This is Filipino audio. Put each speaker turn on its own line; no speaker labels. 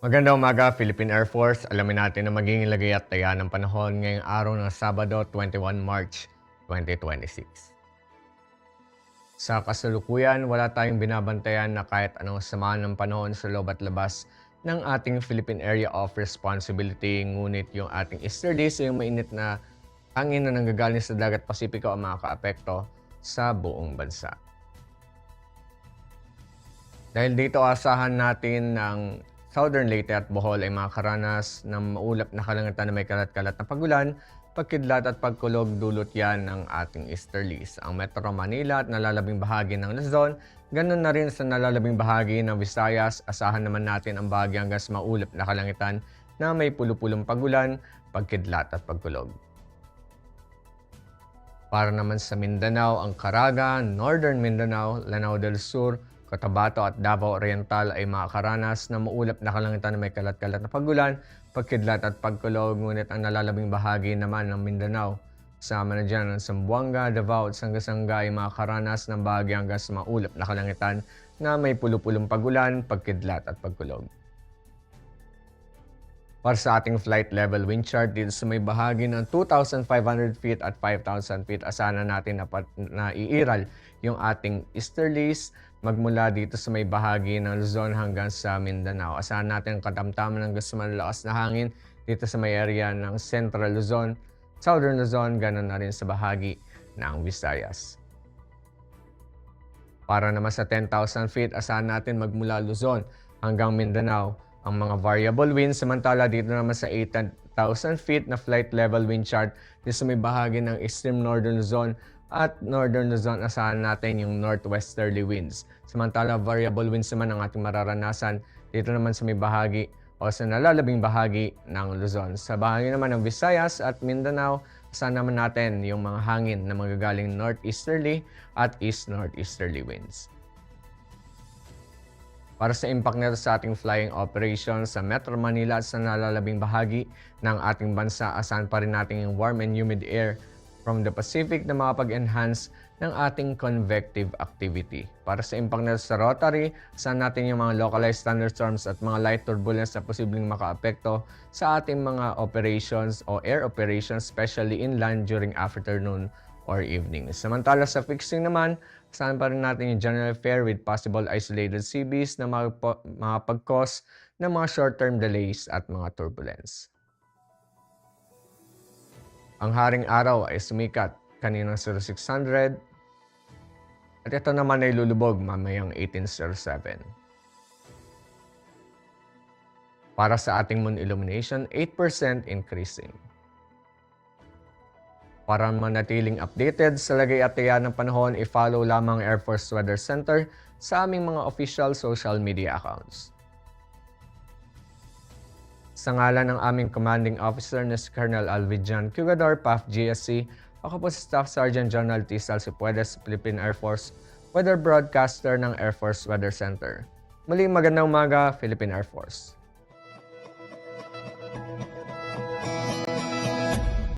Magandang umaga, Philippine Air Force. Alamin natin ang magiging lagay at taya ng panahon ngayong araw ng Sabado, 21 March 2026. Sa kasalukuyan, wala tayong binabantayan na kahit anong sama ng panahon sa loob at labas ng ating Philippine Area of Responsibility. Ngunit yung ating easterlies, yung mainit na hangin na nanggagaling sa dagat Pasipiko ang makakaapekto sa buong bansa. Dahil dito asahan natin ng Southern Leyte at Bohol ay makakaranas ng maulap na kalangitan na may kalat-kalat na pagulan, pagkidlat at pagkulog dulot yan ng ating easterlies. Ang Metro Manila at nalalabing bahagi ng Luzon, ganun na rin sa nalalabing bahagi ng Visayas, asahan naman natin ang bahagi hanggang sa maulap na kalangitan na may pulupulong pagulan, pagkidlat at pagkulog. Para naman sa Mindanao, ang Caraga, Northern Mindanao, Lanao del Sur, Cotabato at Davao Oriental ay makakaranas ng maulap na kalangitan na may kalat-kalat na pagulan, pagkidlat at pagkulog. Ngunit ang nalalabing bahagi naman ng Mindanao, kasama na dyan ang Zamboanga, Davao at Sanga-Sanga ay makakaranas ng bahagi hanggang sa maulap na kalangitan na may pulupulong pagulan, pagkidlat at pagkulog. Para sa ating flight level wind chart dito sa may bahagi ng 2,500 feet at 5,000 feet, asahan na natin na iiral yung ating easterlies magmula dito sa may bahagi ng Luzon hanggang sa Mindanao. Asahan natin ang katamtaman ng gusto malalakas na hangin dito sa may area ng Central Luzon, Southern Luzon, ganoon na rin sa bahagi ng Visayas. Para naman sa 10,000 feet, asahan natin magmula Luzon hanggang Mindanao ang mga variable winds. Samantala dito naman sa 8,000 feet na flight level wind chart, dito sa may bahagi ng extreme northern Luzon at northern Luzon, asahan natin yung northwesterly winds. Samantala variable winds naman ang ating mararanasan dito naman sa may bahagi o sa nalalabing bahagi ng Luzon. Sa bahagi naman ng Visayas at Mindanao, asahan naman natin yung mga hangin na magagaling northeasterly at east-northeasterly winds. Para sa impact nito sa ating flying operations sa Metro Manila at sa nalalabing bahagi ng ating bansa, asahan pa rin natin yung warm and humid air from the Pacific na makapag-enhance ng ating convective activity. Para sa impact nito sa rotary, asahan natin yung mga localized thunderstorms at mga light turbulence na posibleng makaapekto sa ating mga operations o air operations, especially inland during afternoon or evening. Samantala sa fixing naman, asahan pa rin natin yung general fair with possible isolated CBs na makapag-cause ng mga short-term delays at mga turbulence. Ang haring araw ay sumikat kaninang 0600 at ito naman ay lulubog mamayang 1807. Para sa ating moon illumination, 8% increasing. Para manatiling updated sa lagay at taya ng panahon, i-follow lamang Air Force Weather Center sa aming mga official social media accounts. Sa ngalan ng aming commanding officer na si Colonel Alvijan Cugador, PAF GSC, ako po si Staff Sergeant John Altisal Cipuedes, Philippine Air Force, Weather Broadcaster ng Air Force Weather Center. Muling magandang umaga, Philippine Air Force.